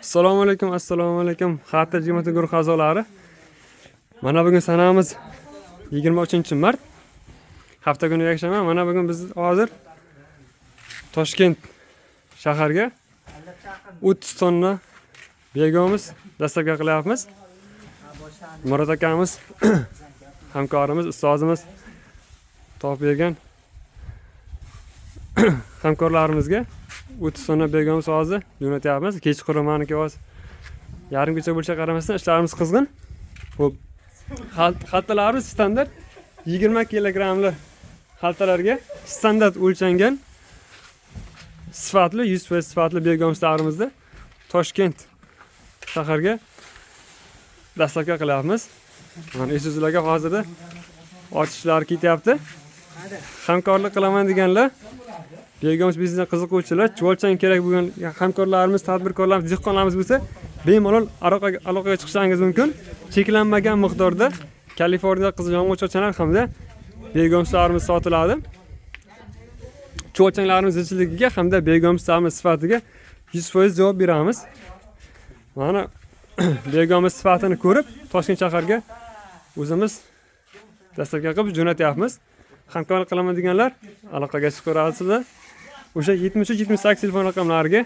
Assalomu alaykum. Xatir jinoyat guruhi a'zolari. Mana bugun sanamiz 23-mart. Hafta kuni yakshanba. Mana bugun biz hozir Toshkent shaharga 30 tonna begamiz dastlabki qilyapmiz. Murod akamiz, hamkorimiz, ustozimiz topib bergan hamkorlarimizga 30 tonna begamiz hozir jo'natyapmiz. Kechqurun maniki oz yarim kecha bo'lsa qaramasdan ishlarimiz qizg'in. Xo'p, xaltalarimiz standart 20 kilogramli xaltalarga standart o'lchangan sifatli 100% sifatli begamizlarimizni Toshkent shaharga dastlabki qilyapmiz. Mana Isuzularga hozirda ochishlar ketyapti. Hamkorlik qilaman deganlar, begamiz biznesga qiziquvchilar, chuvalchang kerak bo'lgan hamkorlarimiz, tadbirkorlarimiz, dehqonlarimiz bo'lsa, bemalol aloqaga chiqishingiz mumkin. Cheklanmagan miqdorda Kaliforniya qiziljongoch cho'chalar hamda begamizlarimiz sotiladi. Chuvalchanglarimiz zichliligiga hamda begamizlarimiz sifatiga 100% javob beramiz. Mana begamiz sifatini ko'rib, Toshkent shaharga o'zimiz dastlabki qilib jo'natyapmiz. Hamkorlik qilaman deganlar aloqaga chiqarasizlar. O'sha 73-78 telefon raqamlariga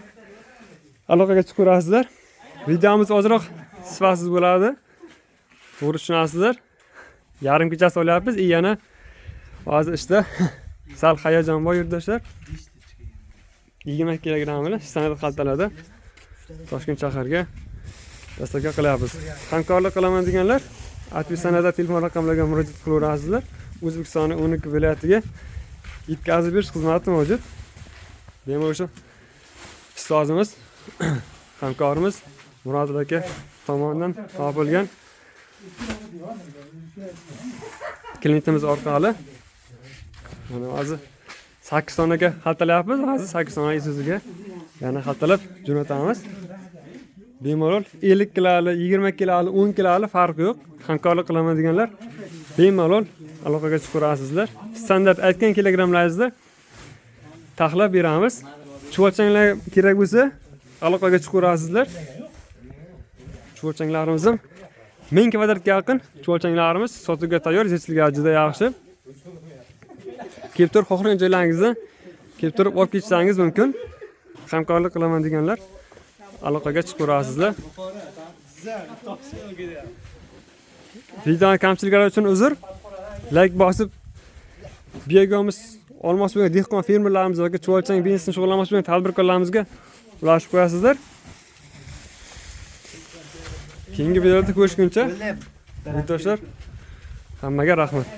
aloqaga chiqarasizlar. Videomiz ozroq sifatsiz bo'ladi. To'g'ri tushunasizlar. Yarim kechasi olyapmiz. Yana hozir ishda sal hayajon bor yurtdoshlar. 20 kilogramli standart xaltalarda Toshkent shaharga dastlabki qilyapmiz. Hamkorlik qilaman deganlar Atvisanada telefon raqamlariga murojaat qilaverasizlar. O'zbekistonning 12 viloyatiga yetkazib berish xizmati mavjud. Demak, o'sha ustozimiz, hamkorimiz Murod aka tomonidan topilgan klientimiz orqali mana hozir 8 tonaga xaltalayapmiz. Hozir 8 tona Isuzuga yana xaltalab jo'natamiz. Bemalol 50 kiloli, 20 kiloli, 10 kiloli farqi yo'q. Hamkorlik qilaman deganlar bemalol aloqaga chiqarasizlar. Standart aytgan kilogramlaringizni taxlab beramiz. Chuvalchanglar kerak bo'lsa aloqaga chiqarasizlar. Chuvalchanglarimiz ham 1000 kvadratga yaqin chuvalchanglarimiz sotuvga tayyor, zichligi juda yaxshi. Kelib turib xohlagan joylaringizdan kelib turib olib ketishingiz mumkin. Hamkorlik qilaman deganlar aloqaga chiqarasizlar. Video kamchiliklari uchun uzr. Like bosib, begamiz olmoqchi bo'lgan dehqon fermerlarimiz yoki chuvalchang biznesini shug'ullanmoqchi bo'lgan tadbirkorlarimizga ulashib qo'yasizlar. Keyingi videoda ko'rishguncha, yurtdoshlar, hammaga rahmat.